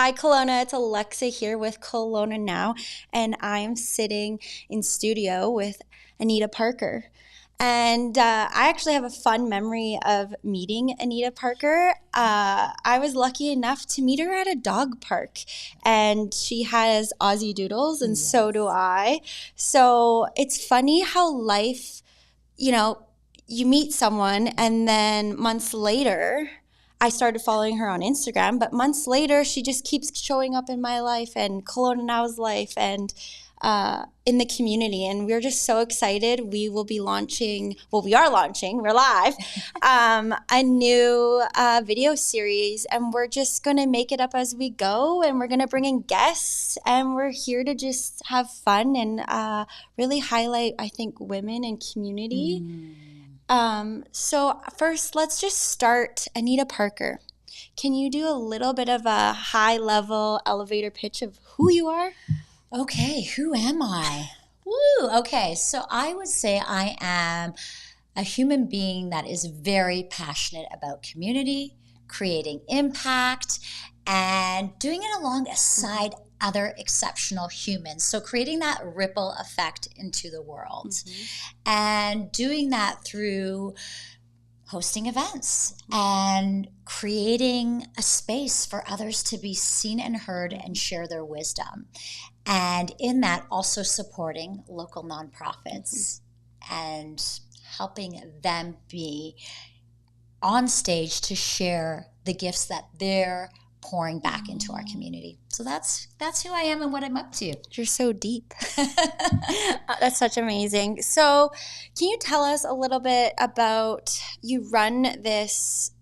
Hi, Kelowna. It's Alexa here with KelownaNow, and I'm sitting in studio with Anita Parker. And I actually have a fun memory of meeting Anita Parker. I was lucky enough to meet her at a dog park, and she has Aussie Doodles, and so do I. So it's funny how life, you meet someone, and then months later, I started following her on Instagram, but months later, she just keeps showing up in my life and KelownaNow's life and in the community. And we're just so excited. We will be launching, we're live, a new video series. And we're just going to make it up as we go. And we're going to bring in guests. And we're here to just have fun and really highlight, I think, women and community. So first, let's just start. Anita Parker, can you do a little bit of a high-level elevator pitch of who you are? Okay, who am I? Woo, okay, so I would say I am a human being that is very passionate about community, creating impact, and doing it alongside other exceptional humans. So creating that ripple effect into the world and doing that through hosting events and creating a space for others to be seen and heard and share their wisdom. And in that, also supporting local nonprofits and helping them be on stage to share the gifts that they're pouring back into our community. So that's who I am and what I'm up to. You're so deep. That's such amazing. So can you tell us a little bit about, you run this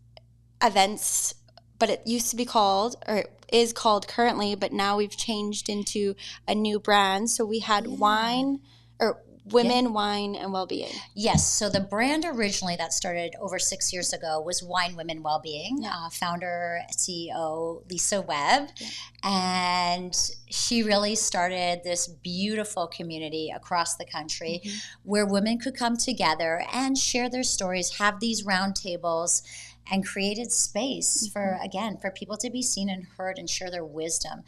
events, but it used to be called, or it is called currently, but now we've changed into a new brand. So we had Women, Wine, and Wellbeing. Yes. So the brand originally that started over 6 years ago was Wine, Women, Wellbeing. Founder, CEO, Lisa Webb. And she really started this beautiful community across the country where women could come together and share their stories, have these roundtables, and created space for people to be seen and heard and share their wisdom.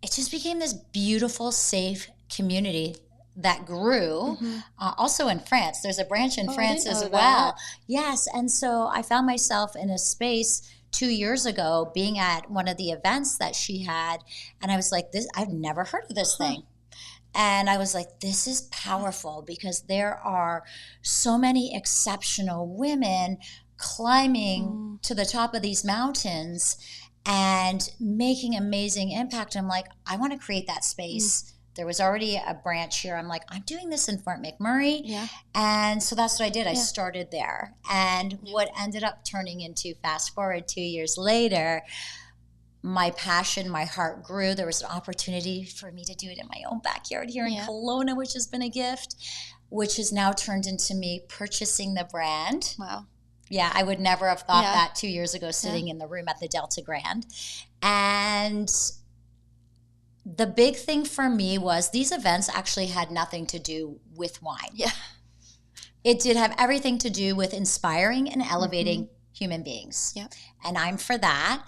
It just became this beautiful, safe community that grew. Also in France. There's a branch in France as well. Yes. And so I found myself in a space 2 years ago being at one of the events that she had. And I was like, I've never heard of this thing. And I was like, this is powerful because there are so many exceptional women climbing to the top of these mountains and making amazing impact. I'm like, I want to create that space. There was already a branch here. I'm like, I'm doing this in Fort McMurray. And so that's what I did. I started there. And what ended up turning into, fast forward 2 years later, my passion, my heart grew. There was an opportunity for me to do it in my own backyard here in Kelowna, which has been a gift, which has now turned into me purchasing the brand. Wow. Yeah, I would never have thought that 2 years ago sitting in the room at the Delta Grand. And the big thing for me was these events actually had nothing to do with wine. It did have everything to do with inspiring and elevating human beings. And I'm for that.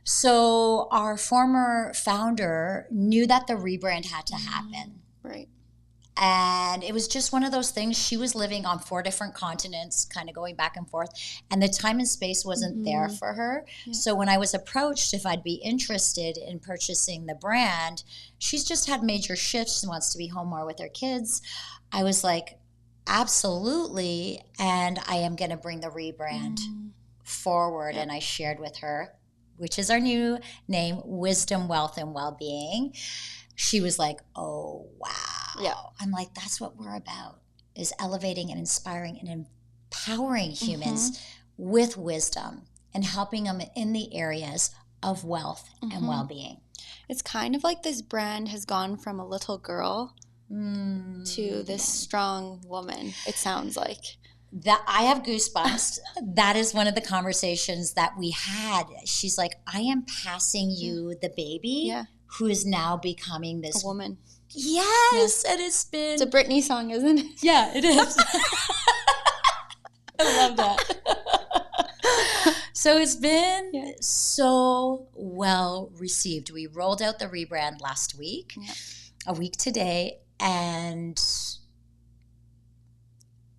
So our former founder knew that the rebrand had to happen. And it was just one of those things. She was living on 4 different continents, kind of going back and forth. And the time and space wasn't there for her. So when I was approached if I'd be interested in purchasing the brand, she's just had major shifts and wants to be home more with her kids. I was like, absolutely. And I am going to bring the rebrand forward. And I shared with her, which is our new name, Wisdom, Wealth, and Wellbeing. She was like, oh, wow. I'm like, that's what we're about, is elevating and inspiring and empowering humans with wisdom and helping them in the areas of wealth and well-being. It's kind of like this brand has gone from a little girl to this strong woman, it sounds like. That I have goosebumps. That is one of the conversations that we had. She's like, I am passing you the baby who is now becoming this woman. Yes, and it's been... It's a Britney song, isn't it? Yeah, it is. I love that. So it's been so well received. We rolled out the rebrand last week, a week today, and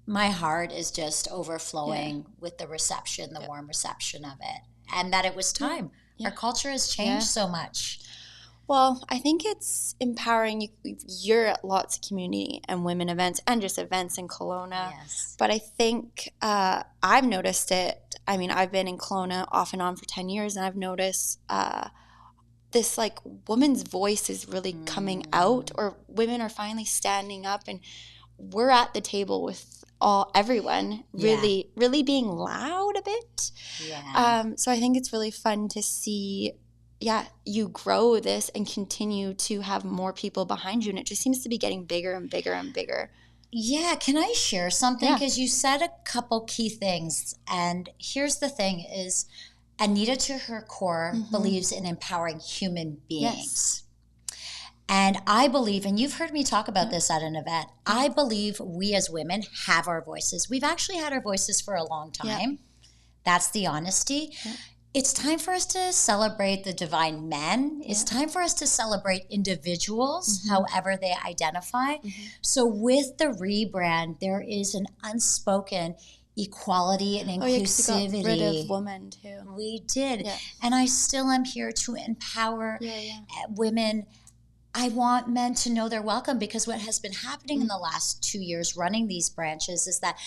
my heart is just overflowing with the reception, the warm reception of it, and that it was time. Our culture has changed so much. Well, I think it's empowering. You're at lots of community and women events and just events in Kelowna. Yes. But I think I've noticed it. I mean, I've been in Kelowna off and on for 10 years, and I've noticed this like woman's voice is really coming out, or women are finally standing up, and we're at the table with everyone really being loud a bit. So I think it's really fun to see you grow this and continue to have more people behind you, and it just seems to be getting bigger and bigger and bigger. Yeah, can I share something? Because you said a couple key things, and here's the thing is Anita to her core believes in empowering human beings. And I believe, and you've heard me talk about this at an event, I believe we as women have our voices. We've actually had our voices for a long time. That's the honesty. It's time for us to celebrate the divine men. It's time for us to celebrate individuals, however they identify. So with the rebrand, there is an unspoken equality and inclusivity. You got rid of women too. We did. And I still am here to empower women. I want men to know they're welcome, because what has been happening in the last 2 years running these branches is that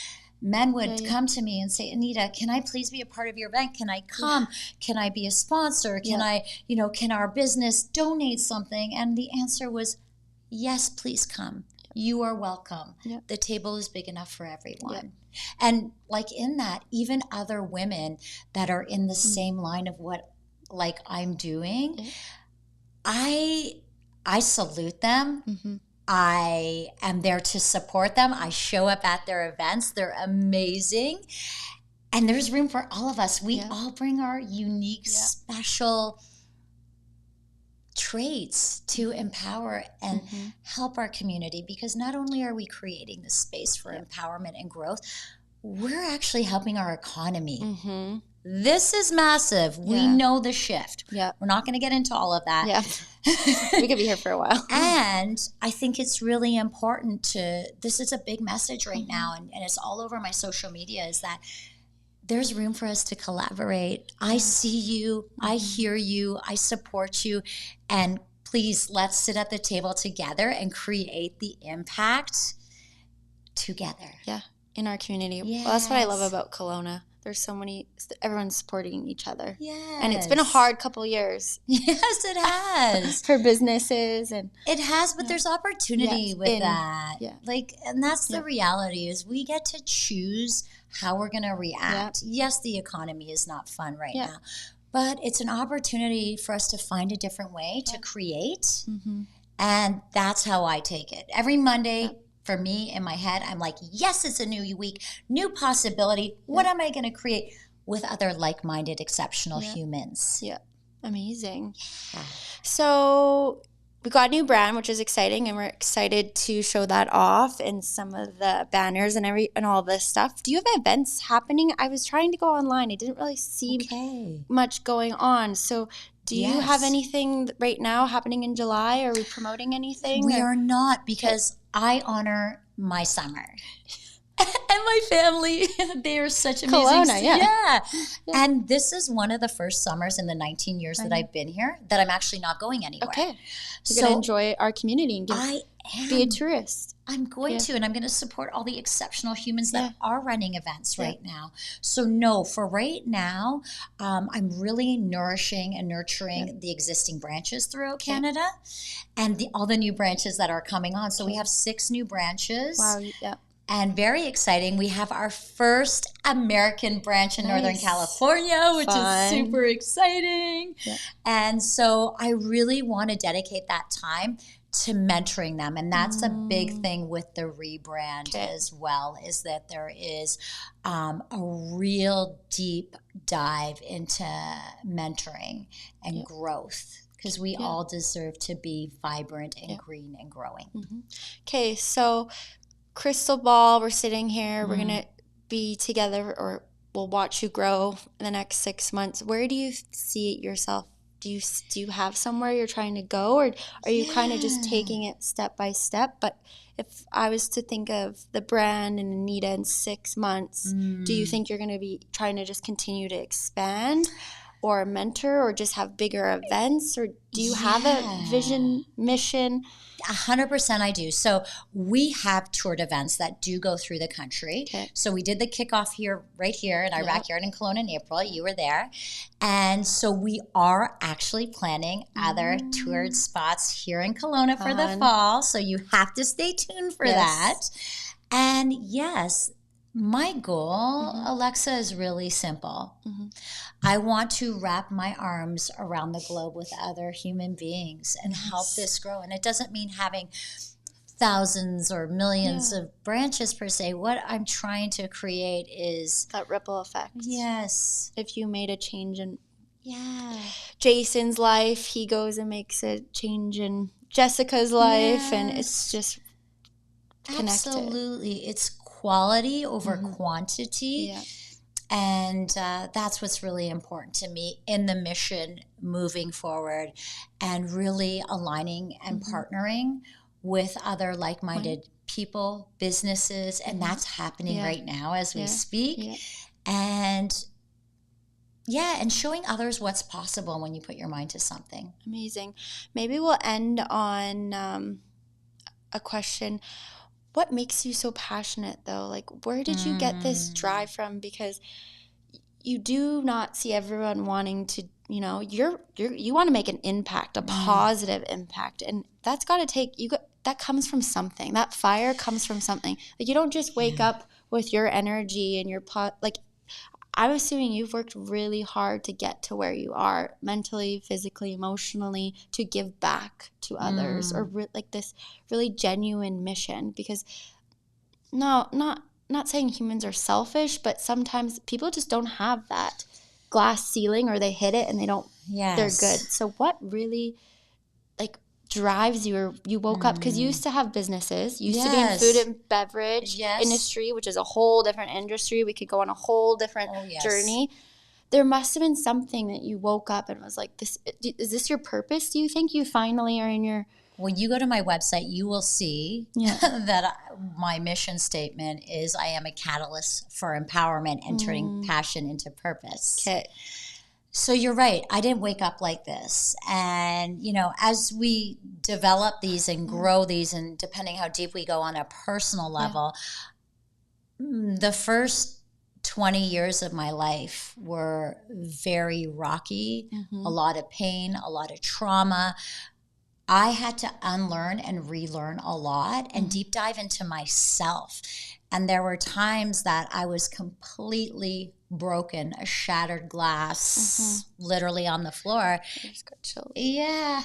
men would come to me and say, Anita, can I please be a part of your event? Can I come? Can I be a sponsor? Can I, can our business donate something? And the answer was, yes, please come. You are welcome. The table is big enough for everyone. And like in that, even other women that are in the same line of what like I'm doing, I salute them. I am there to support them. I show up at their events. They're amazing. And there's room for all of us. We all bring our unique, special traits to empower and help our community, because not only are we creating the space for empowerment and growth, we're actually helping our economy. This is massive. We know the shift. We're not going to get into all of that. We could be here for a while. And I think it's really important this is a big message right now, and it's all over my social media, is that there's room for us to collaborate. I see you. I hear you. I support you. And please, let's sit at the table together and create the impact together. In our community. Well, that's what I love about Kelowna. There's so many, everyone's supporting each other. And it's been a hard couple years. Yes, it has. For businesses. And it has, but there's opportunity with that. And that's the reality, is we get to choose how we're going to react. Yes, the economy is not fun right now, but it's an opportunity for us to find a different way to create. And that's how I take it. Every Monday, for me, in my head, I'm like, yes, it's a new week, new possibility. What am I going to create with other like-minded, exceptional humans? Amazing. So we got a new brand, which is exciting, and we're excited to show that off in some of the banners and all this stuff. Do you have events happening? I was trying to go online. I didn't really see much going on. So do you have anything right now happening in July? Are we promoting anything? We are not, because I honor my summer and my family. They are such amazing. Kelowna, And this is one of the first summers in the 19 years that I've been here that I'm actually not going anywhere. You're going to enjoy our community and be a tourist. I'm going to, and I'm going to support all the exceptional humans that are running events right now. So no, for right now, I'm really nourishing and nurturing the existing branches throughout Canada and all the new branches that are coming on. So we have 6 new branches. Wow, And very exciting, we have our first American branch in Northern California, which is super exciting. And so I really want to dedicate that time to mentoring them. And that's a big thing with the rebrand as well, is that there is a real deep dive into mentoring and growth, because we all deserve to be vibrant and green and growing. So crystal ball, we're sitting here, we're going to be together, or will watch you grow in the next 6 months. Where do you see yourself? Do you have somewhere you're trying to go, or are you kind of just taking it step by step? But if I was to think of the brand and Anita in 6 months, do you think you're going to be trying to just continue to expand or mentor or just have bigger events? Or do you have a vision, mission? 100% I do. So we have toured events that do go through the country. Okay. So we did the kickoff right here in our backyard in Kelowna in April. You were there. And so we are actually planning other toured spots here in Kelowna for the fall. So you have to stay tuned for that. And yes, my goal, Alexa, is really simple. I want to wrap my arms around the globe with other human beings and help this grow. And it doesn't mean having thousands or millions of branches per se. What I'm trying to create is that ripple effect. Yes. If you made a change in Jason's life, he goes and makes a change in Jessica's life, and it's just connected. Absolutely. It's quality over quantity. Yeah. And that's what's really important to me in the mission moving forward, and really aligning and partnering with other like-minded people, businesses, and that's happening right now as we speak. And and showing others what's possible when you put your mind to something. Amazing. Maybe we'll end on a question. What makes you so passionate, though? Like, where did you get this drive from? Because you do not see everyone wanting to, you want to make an impact, a positive impact. And that's got to take, that comes from something. That fire comes from something. Like, you don't just wake up with your energy and your, I'm assuming you've worked really hard to get to where you are mentally, physically, emotionally, to give back to others, or like this really genuine mission. Because not saying humans are selfish, but sometimes people just don't have that glass ceiling, or they hit it and they don't, they're good. So what really drives you, or you woke up, because you used to have businesses, you used to be in food and beverage industry, which is a whole different industry. We could go on a whole different journey. There must have been something that you woke up and was like, "This is this your purpose?" Do you think you finally are in your? When you go to my website, you will see that my mission statement is, I am a catalyst for empowerment and turning passion into purpose. Okay. So you're right. I didn't wake up like this. And, as we develop these and grow these, and depending how deep we go on a personal level, the first 20 years of my life were very rocky, a lot of pain, a lot of trauma. I had to unlearn and relearn a lot and deep dive into myself. And there were times that I was completely broken, a shattered glass, literally on the floor. I just got chills. Yeah.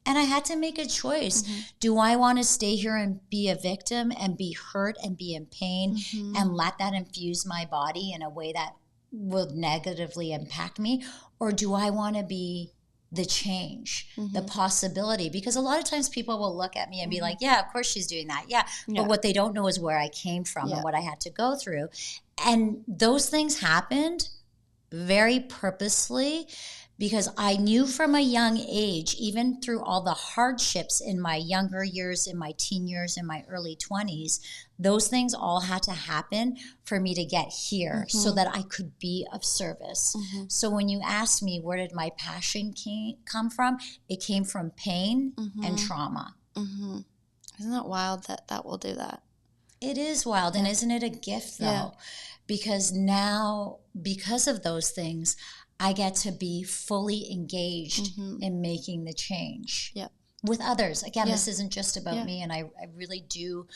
And I had to make a choice. Do I want to stay here and be a victim and be hurt and be in pain and let that infuse my body in a way that will negatively impact me? Or do I want to be the change, the possibility? Because a lot of times people will look at me and be like, yeah, of course she's doing that. Yeah. But what they don't know is where I came from and what I had to go through. And those things happened very purposely, because I knew from a young age, even through all the hardships in my younger years, in my teen years, in my early 20s, those things all had to happen for me to get here so that I could be of service. So when you ask me, where did my passion come from? It came from pain and trauma. Isn't that wild that will do that? It is wild. And isn't it a gift, though? Because now, because of those things, I get to be fully engaged in making the change with others. Again, this isn't just about me, and I really do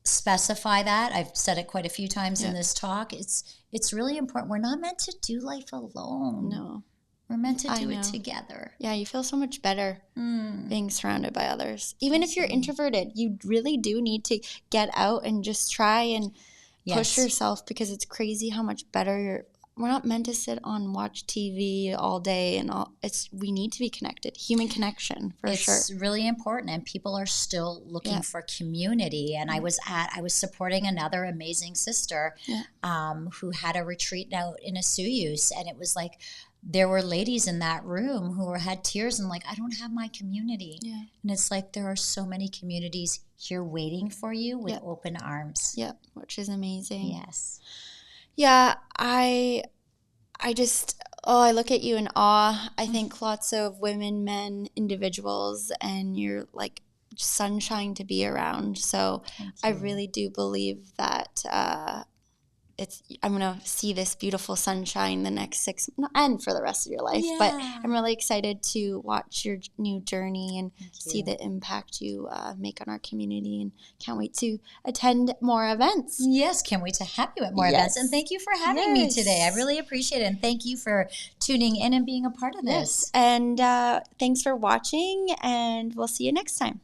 specify that. I've said it quite a few times in this talk. It's really important. We're not meant to do life alone. No. We're meant to do it together. Yeah, you feel so much better being surrounded by others. Even if you're introverted, you really do need to get out and just try and push yourself, because it's crazy how much better we're not meant to sit on watch TV all day and all. We need to be connected. Human connection for sure. It's really important, and people are still looking for community. And I was supporting another amazing sister who had a retreat out in Asuyus, and it was like there were ladies in that room who had tears and like, I don't have my community. Yeah. And it's like there are so many communities here waiting for you with open arms. Yep, which is amazing. Yes. Yeah, I just, I look at you in awe. I think lots of women, men, individuals, and you're like sunshine to be around. So I really do believe that I'm going to see this beautiful sunshine the next 6 months and for the rest of your life. Yeah. But I'm really excited to watch your new journey and see the impact you make on our community, and can't wait to attend more events. Yes, can't wait to have you at more events. And thank you for having me today. I really appreciate it. And thank you for tuning in and being a part of this. And thanks for watching, and we'll see you next time.